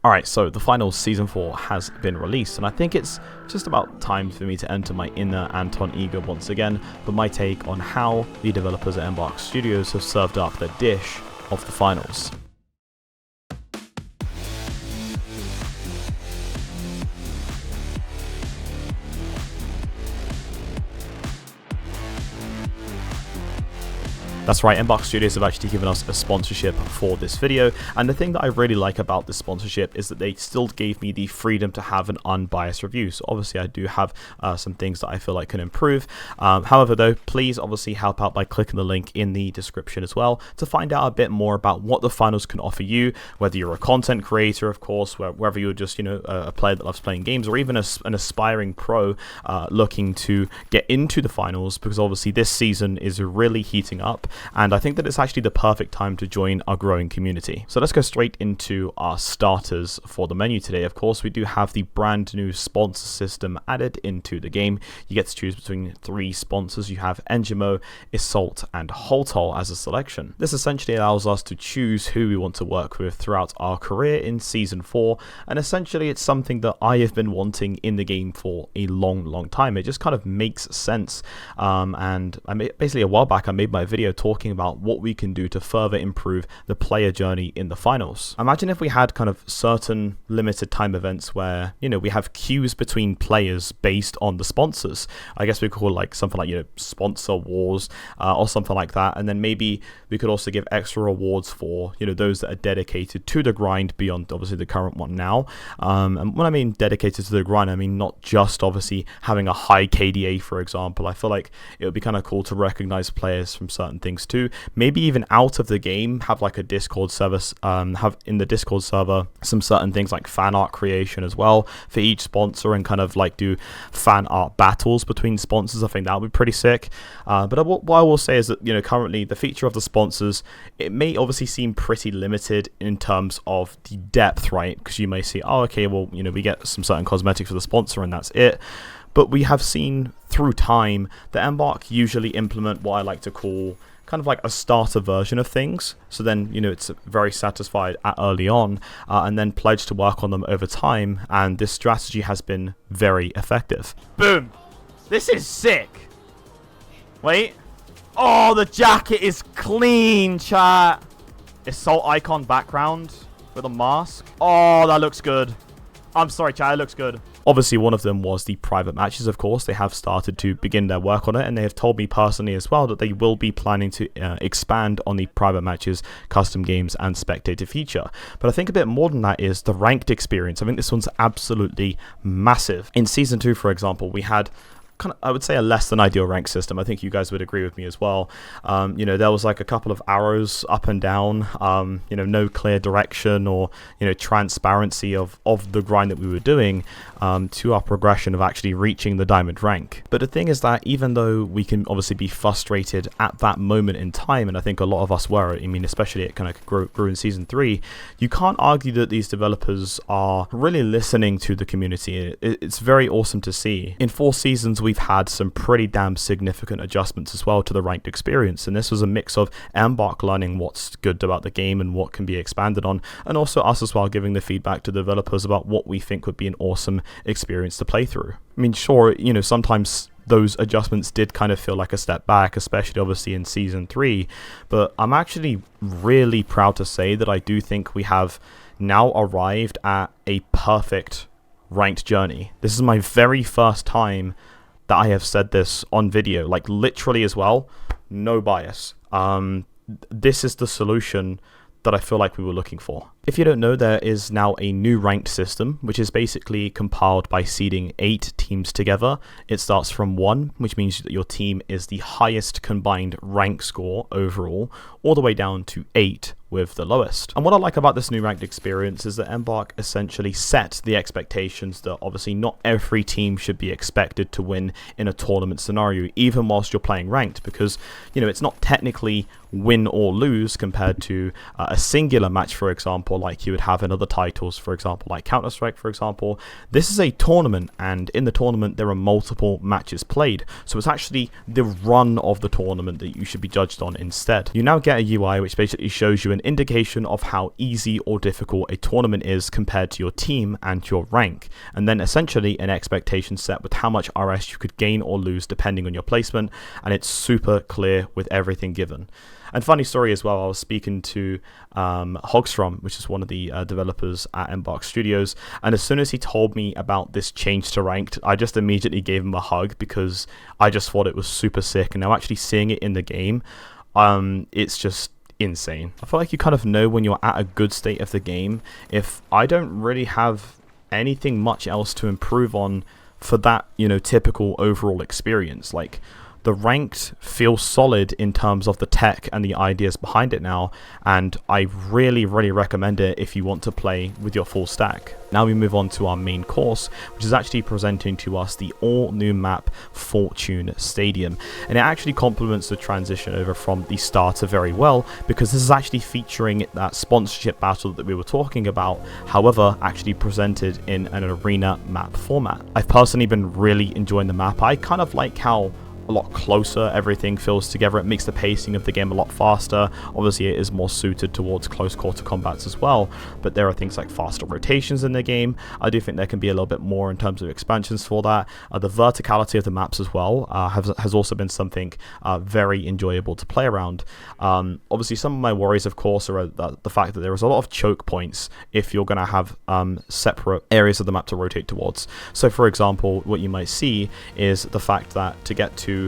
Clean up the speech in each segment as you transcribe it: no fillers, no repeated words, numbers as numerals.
Alright, so the final Season 4 has been released, and I think it's just about time for me to enter my inner Anton ego once again, but my take on how the developers at Embark Studios have served up the dish of the finals. That's right, Embark Studios have actually given us a sponsorship for this video, and the thing that I really like about this sponsorship is that they still gave me the freedom to have an unbiased review. So obviously I do have some things that I feel like can improve. However though, please obviously help out by clicking the link in the description as well to find out a bit more about what the finals can offer you, whether you're a content creator, of course, whether you're just, a player that loves playing games, or even an aspiring pro looking to get into the finals, because obviously this season is really heating up. And I think that it's actually the perfect time to join our growing community. So let's go straight into our starters for the menu today. Of course, we do have the brand new sponsor system added into the game. You get to choose between 3 sponsors. You have Engimo, Isolt, and Holtol as a selection. This essentially allows us to choose who we want to work with throughout our career in Season 4. And essentially, it's something that I have been wanting in the game for a long time. It just kind of makes sense. And basically a while back, I made my video talking about what we can do to further improve the player journey in the finals. Imagine if we had kind of certain limited time events where, we have queues between players based on the sponsors. I guess we could call like something like, sponsor wars or something like that. And then maybe we could also give extra rewards for, those that are dedicated to the grind beyond obviously the current one now. And when I mean dedicated to the grind, I mean not just obviously having a high KDA, for example. I feel like it would be kind of cool to recognize players from certain things too. Maybe even out of the game, have like a Discord service, have in the Discord server some certain things like fan art creation as well for each sponsor, and kind of like do fan art battles between sponsors. I think that would be pretty sick. But what I will say is that, currently the feature of the sponsors, it may obviously seem pretty limited in terms of the depth, right? Because you may see, oh, okay, well, we get some certain cosmetics for the sponsor and that's it. But we have seen through time that Embark usually implement what I like to call kind of like a starter version of things. So then, it's very satisfied at early on and then pledge to work on them over time. And this strategy has been very effective. Boom. This is sick. Wait. Oh, the jacket is clean, chat. Assault icon background with a mask. Oh, that looks good. I'm sorry, chat. It looks good. Obviously, one of them was the private matches, of course. They have started to begin their work on it, and they have told me personally as well that they will be planning to expand on the private matches, custom games, and spectator feature. But I think a bit more than that is the ranked experience. I think this one's absolutely massive. In Season 2, for example, we had kind of, I would say, a less than ideal rank system. I think you guys would agree with me as well. There was like a couple of arrows up and down, no clear direction or, transparency of the grind that we were doing to our progression of actually reaching the diamond rank. But the thing is that even though we can obviously be frustrated at that moment in time, and I think a lot of us were, especially it kind of grew in Season 3, you can't argue that these developers are really listening to the community. It's very awesome to see. In 4 seasons, we've had some pretty damn significant adjustments as well to the ranked experience, and this was a mix of Embark learning what's good about the game and what can be expanded on, and also us as well giving the feedback to developers about what we think would be an awesome experience to play through. I mean, sure, sometimes those adjustments did kind of feel like a step back, especially obviously in Season 3, but I'm actually really proud to say that I do think we have now arrived at a perfect ranked journey. This is my very first time that I have said this on video, like literally as well, no bias. This is the solution that I feel like we were looking for. If you don't know, there is now a new ranked system, which is basically compiled by seeding 8 teams together. It starts from 1, which means that your team is the highest combined rank score overall, all the way down to 8 with the lowest. And what I like about this new ranked experience is that Embark essentially set the expectations that obviously not every team should be expected to win in a tournament scenario, even whilst you're playing ranked, because, it's not technically win or lose compared to a singular match, for example, like you would have in other titles, for example, like Counter-Strike, for example. This is a tournament, and in the tournament there are multiple matches played, so it's actually the run of the tournament that you should be judged on instead. You now get a UI which basically shows you an an indication of how easy or difficult a tournament is compared to your team and your rank, and then essentially an expectation set with how much RS you could gain or lose depending on your placement, and it's super clear with everything given. And funny story as well, I was speaking to Hogstrom, which is one of the developers at Embark Studios, and as soon as he told me about this change to ranked, I just immediately gave him a hug because I just thought it was super sick, and now actually seeing it in the game, it's just insane. I feel like you kind of know when you're at a good state of the game. If I don't really have anything much else to improve on for that, typical overall experience, like the ranked feels solid in terms of the tech and the ideas behind it now, and I really recommend it if you want to play with your full stack. Now we move on to our main course, which is actually presenting to us the all new map Fortune Stadium, and it actually complements the transition over from the starter very well, because this is actually featuring that sponsorship battle that we were talking about, however actually presented in an arena map format. I've personally been really enjoying the map. I kind of like how a lot closer everything feels together. It makes the pacing of the game a lot faster. Obviously it is more suited towards close quarter combats as well, but there are things like faster rotations in the game. I do think there can be a little bit more in terms of expansions for that. The verticality of the maps as well has also been something very enjoyable to play around. Obviously some of my worries of course are the fact that there is a lot of choke points if you're going to have separate areas of the map to rotate towards. So for example, what you might see is the fact that to get to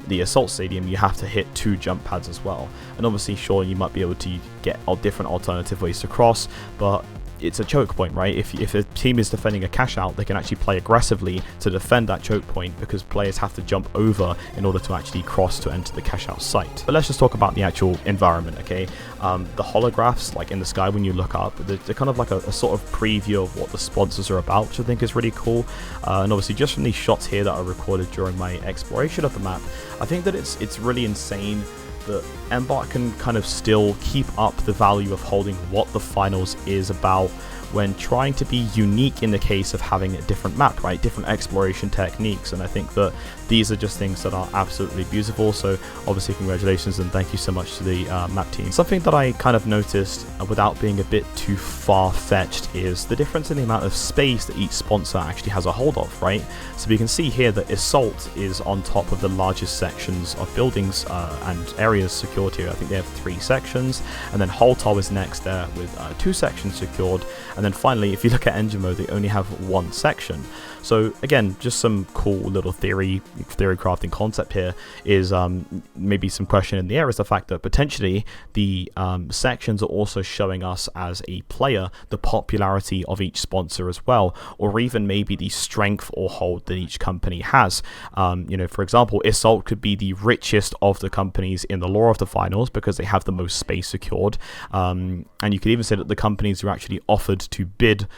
the Assault Stadium, you have to hit 2 jump pads as well. And obviously, sure, you might be able to get different alternative ways to cross, but it's a choke point, right? If a team is defending a cash out, they can actually play aggressively to defend that choke point, because players have to jump over in order to actually cross to enter the cash out site. But let's just talk about the actual environment, okay? The holographs, like in the sky when you look up, they're kind of like a sort of preview of what the sponsors are about, which I think is really cool. And obviously just from these shots here that are recorded during my exploration of the map, I think that it's really insane that Embark can kind of still keep up the value of holding what the finals is about when trying to be unique in the case of having a different map, right? Different exploration techniques, and I think that these are just things that are absolutely beautiful. So obviously congratulations and thank you so much to the map team. Something that I kind of noticed without being a bit too far-fetched is the difference in the amount of space that each sponsor actually has a hold of, right? So we can see here that Assault is on top of the largest sections of buildings and areas secured here. I think they have 3 sections, and then Holtol is next there with 2 sections secured, and then finally if you look at engine mode, they only have 1 section. So again, just some cool little theory crafting concept here is maybe some question in the air is the fact that potentially the sections are also showing us as a player the popularity of each sponsor as well, or even maybe the strength or hold that each company has. For example, Assault could be the richest of the companies in the lore of the finals because they have the most space secured, and you could even say that the companies who actually offered to bid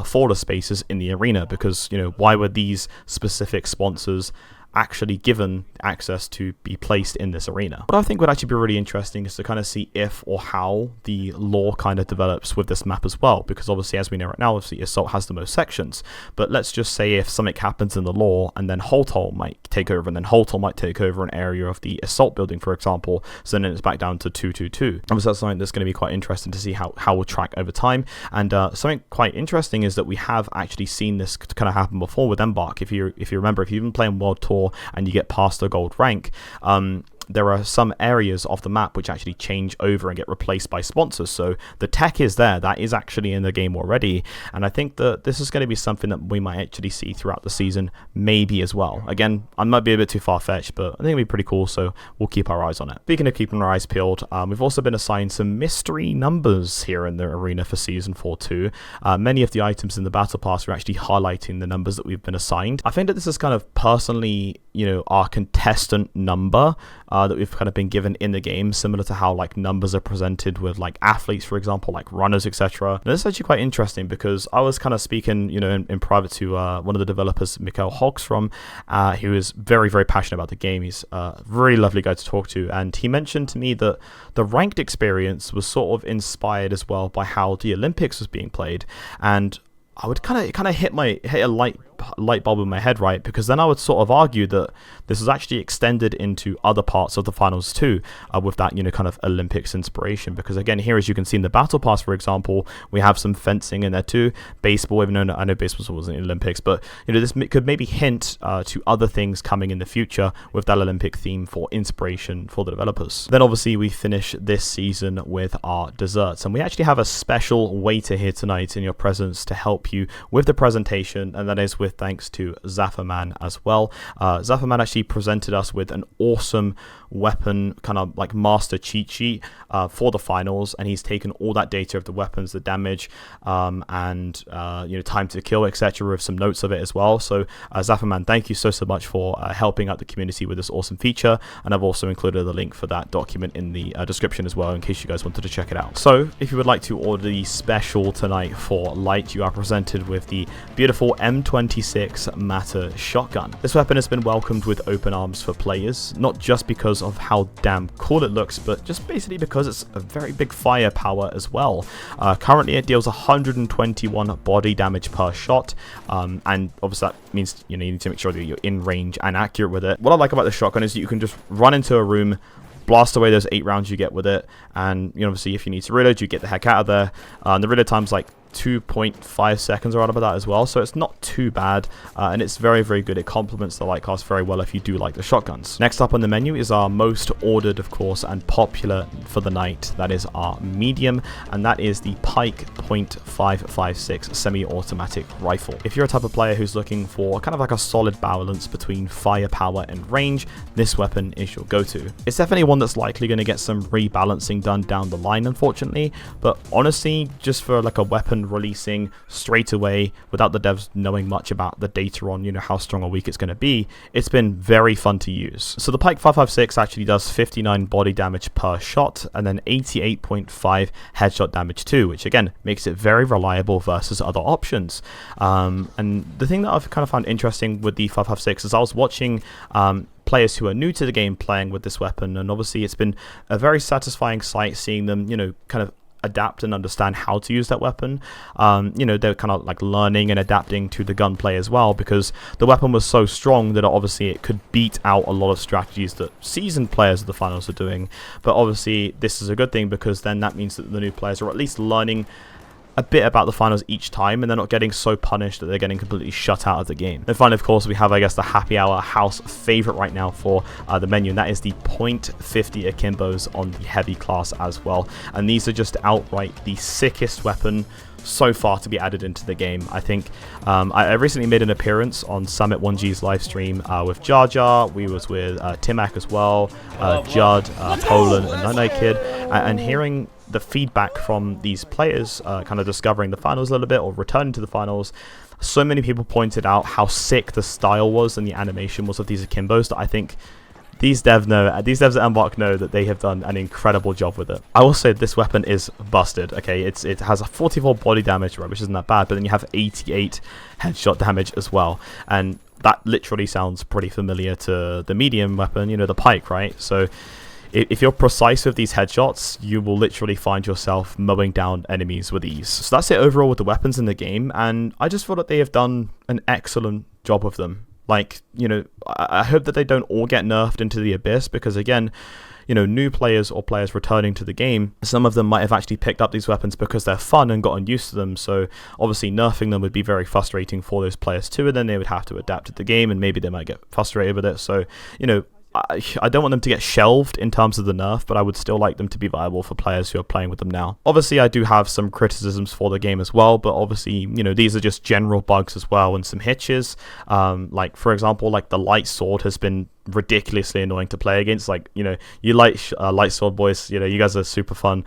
for the spaces in the arena, because why were these specific sponsors actually given access to be placed in this arena? What I think would actually be really interesting is to kind of see if or how the lore kind of develops with this map as well, because obviously as we know right now, obviously Assault has the most sections, but let's just say if something happens in the lore and then Holtol might take over, and then Holtol might take over an area of the Assault building, for example, so then it's back down to 2-2-2. Obviously that's something that's going to be quite interesting to see how we'll track over time, and something quite interesting is that we have actually seen this kind of happen before with Embark. If you remember, if you've been playing World Tour and you get past the gold rank, there are some areas of the map which actually change over and get replaced by sponsors. So the tech is there, that is actually in the game already, and I think that this is going to be something that we might actually see throughout the season, maybe as well. Again, I might be a bit too far-fetched, but I think it'll be pretty cool, so we'll keep our eyes on it. Speaking of keeping our eyes peeled, we've also been assigned some mystery numbers here in the arena for Season 4-2. Many of the items in the Battle Pass are actually highlighting the numbers that we've been assigned. I think that this is kind of personally, our contestant number that we've kind of been given in the game, similar to how like numbers are presented with like athletes, for example, like runners, etc. This is actually quite interesting because I was kind of speaking, in private to one of the developers, Mikhail Hogstrom, who is very, very passionate about the game. He's a really lovely guy to talk to, and he mentioned to me that the ranked experience was sort of inspired as well by how the Olympics was being played, and I would kind of hit a light light bulb in my head, right? Because then I would sort of argue that this is actually extended into other parts of the finals too, with that, kind of Olympics inspiration. Because again, here, as you can see in the battle pass, for example, we have some fencing in there too, baseball, even though I know baseball wasn't in the Olympics, but this could maybe hint to other things coming in the future with that Olympic theme for inspiration for the developers. Then obviously we finish this season with our desserts, and we actually have a special waiter here tonight in your presence to help you with the presentation, and that is with thanks to Zafferman as well. Zafferman actually presented us with an awesome weapon kind of like master cheat sheet for the finals, and he's taken all that data of the weapons, the damage, and time to kill, etc., with some notes of it as well. So Zafferman, thank you so much for helping out the community with this awesome feature, and I've also included the link for that document in the description as well, in case you guys wanted to check it out. So if you would like to order the special tonight for light, you are presented with the beautiful M26 Matter shotgun. This weapon has been welcomed with open arms for players, not just because of how damn cool it looks, but just basically because it's a very big firepower as well. Currently it deals 121 body damage per shot, and obviously that means you need to make sure that you're in range and accurate with it. What I like about the shotgun is that you can just run into a room, blast away those 8 rounds you get with it, and obviously if you need to reload, you get the heck out of there. And the reload time's like 2.5 seconds or out about that as well, so it's not too bad, and it's very, very good. It complements the light class very well if you do like the shotguns. Next up on the menu is our most ordered, of course, and popular for the night. That is our medium, and that is the Pike .556 semi-automatic rifle. If you're a type of player who's looking for kind of like a solid balance between firepower and range, this weapon is your go-to. It's definitely one that's likely going to get some rebalancing done down the line, unfortunately, but honestly, just for like a weapon releasing straight away without the devs knowing much about the data on how strong or weak it's going to be, it's been very fun to use. So the Pike 556 actually does 59 body damage per shot and then 88.5 headshot damage too, which again makes it very reliable versus other options. And the thing that I've kind of found interesting with the 556 is I was watching players who are new to the game playing with this weapon, and obviously it's been a very satisfying sight seeing them kind of adapt and understand how to use that weapon. They're kind of like learning and adapting to the gunplay as well, because the weapon was so strong that obviously it could beat out a lot of strategies that seasoned players of the finals are doing. But obviously this is a good thing, because then that means that the new players are at least learning a bit about the finals each time, and they're not getting so punished that they're getting completely shut out of the game. And finally, of course, we have, I guess, the happy hour house favorite right now for the menu, and that is the .50 akimbos on the heavy class as well. And these are just outright the sickest weapon so far to be added into the game. I think I recently made an appearance on Summit 1G's live stream with Jar Jar. We was with Timac as well, Judd, Poland, and Nine Kid, and hearing the feedback from these players kind of discovering the finals a little bit or returning to the finals, so many people pointed out how sick the style was and the animation was of these akimbos that I think these devs at Embark know that they have done an incredible job with it. I will say this weapon is busted. Okay, it has a 44 body damage, right, which isn't that bad, but then you have 88 headshot damage as well, and that literally sounds pretty familiar to the medium weapon, the Pike, right? So if you're precise with these headshots, you will literally find yourself mowing down enemies with ease. So that's it overall with the weapons in the game, and I just feel that they have done an excellent job with them. Like, I hope that they don't all get nerfed into the abyss, because again, new players or players returning to the game, some of them might have actually picked up these weapons because they're fun and gotten used to them. So obviously nerfing them would be very frustrating for those players too, and then they would have to adapt to the game, and maybe they might get frustrated with it. So, I don't want them to get shelved in terms of the nerf, but I would still like them to be viable for players who are playing with them now. Obviously, I do have some criticisms for the game as well, but obviously, these are just general bugs as well, and some hitches. Like, for example, like the light sword has been ridiculously annoying to play against. Like, you light sword boys, you guys are super fun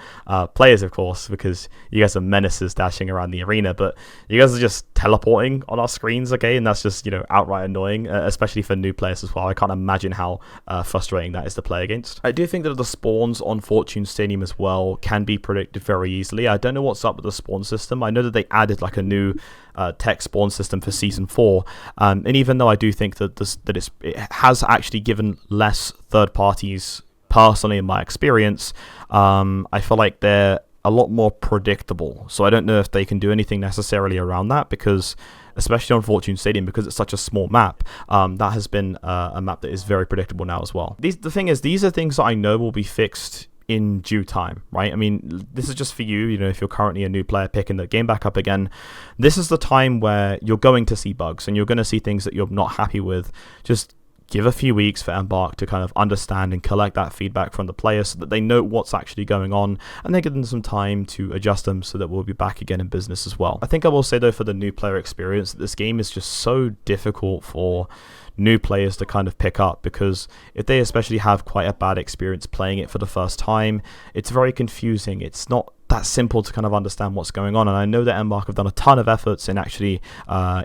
players, of course, because you guys are menaces dashing around the arena, but you guys are just teleporting on our screens, okay, and that's just outright annoying, especially for new players as well. I can't imagine how frustrating that is to play against. I do think that the spawns on Fortune Stadium as well can be predicted very easily. I don't know what's up with the spawn system. I know that they added like a new tech spawn system for Season 4, and even though I do think that it has actually given less third parties, personally in my experience, I feel like they're a lot more predictable. So I don't know if they can do anything necessarily around that, because especially on Fortune Stadium, because it's such a small map, that has been a map that is very predictable now as well. The thing is, these are things that I know will be fixed in due time, right? I mean, this is just for you, if you're currently a new player picking the game back up again, this is the time where you're going to see bugs and you're going to see things that you're not happy with. Just give a few weeks for Embark to kind of understand and collect that feedback from the players so that they know what's actually going on, and they give them some time to adjust them so that we'll be back again in business as well. I think I will say though, for the new player experience, that this game is just so difficult for new players to kind of pick up, because if they especially have quite a bad experience playing it for the first time, it's very confusing. It's not that simple to kind of understand what's going on, and I know that Embark have done a ton of efforts in actually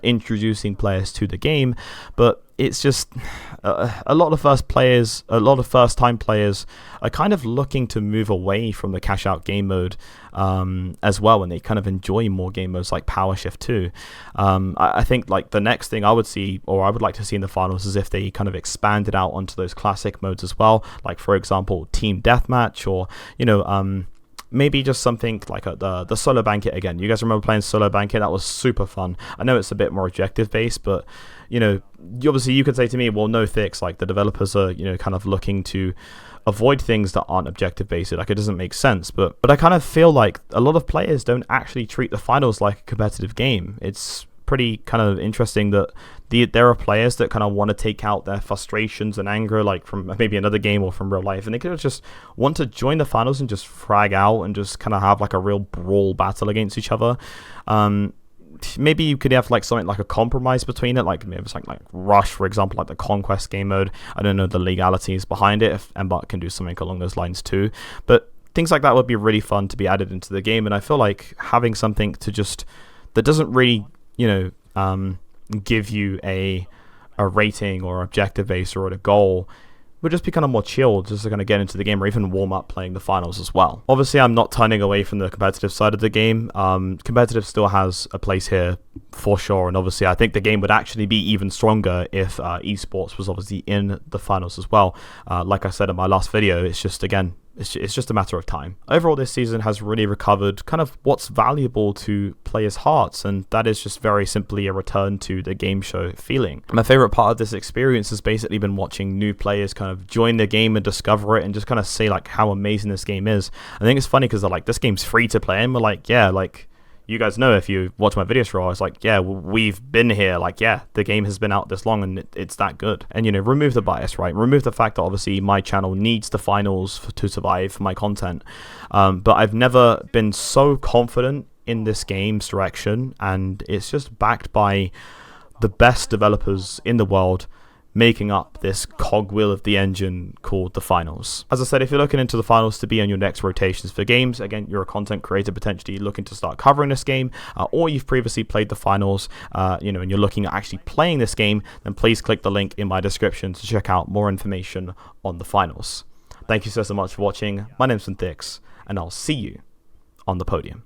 introducing players to the game, but it's just a lot of first time players are kind of looking to move away from the cash out game mode as well, and they kind of enjoy more game modes like Power Shift 2. I think like the next thing I would see, or I would like to see in the finals, is if they kind of expanded out onto those classic modes as well, like for example Team Deathmatch, or maybe just something like the Solo Banquet again. You guys remember playing Solo Banquet? That was super fun. I know it's a bit more objective based, but obviously you could say to me, well, no, THiiXY, like the developers are kind of looking to avoid things that aren't objective based. Like, it doesn't make sense, but I kind of feel like a lot of players don't actually treat the finals like a competitive game. It's pretty kind of interesting that there are players that kind of want to take out their frustrations and anger, like from maybe another game or from real life, and they could just want to join the finals and just frag out and just kind of have like a real brawl battle against each other. Maybe you could have like something like a compromise between it, like maybe it's like Rush, for example, like the Conquest game mode. I don't know the legalities behind it, if Embark can do something along those lines too, but things like that would be really fun to be added into the game. And I feel like having something to just that doesn't really give you a rating or objective base or a goal would just be kind of more chilled, just to kind of get into the game or even warm up playing the finals as well. Obviously, I'm not turning away from the competitive side of the game. Competitive still has a place here for sure, and obviously I think the game would actually be even stronger if esports was obviously in the finals as well. Like I said in my last video, it's just, again, it's just a matter of time. Overall, this season has really recovered kind of what's valuable to players' hearts, and that is just very simply a return to the game show feeling. My favorite part of this experience has basically been watching new players kind of join the game and discover it and just kind of say like how amazing this game is. I think it's funny because they're like, this game's free to play, and we're like, yeah, like, you guys know, if you watch my videos for a while, it's like, yeah, we've been here, like, yeah, the game has been out this long and it's that good. And remove the bias, right? Remove the fact that obviously my channel needs the finals to survive for my content, but I've never been so confident in this game's direction, and it's just backed by the best developers in the world making up this cogwheel of the engine called the finals. As I said, if you're looking into the finals to be on your next rotations for games, again, you're a content creator potentially looking to start covering this game, or you've previously played the finals, and you're looking at actually playing this game, then please click the link in my description to check out more information on the finals. Thank you so much for watching. My name's THiiXY, and I'll see you on the podium.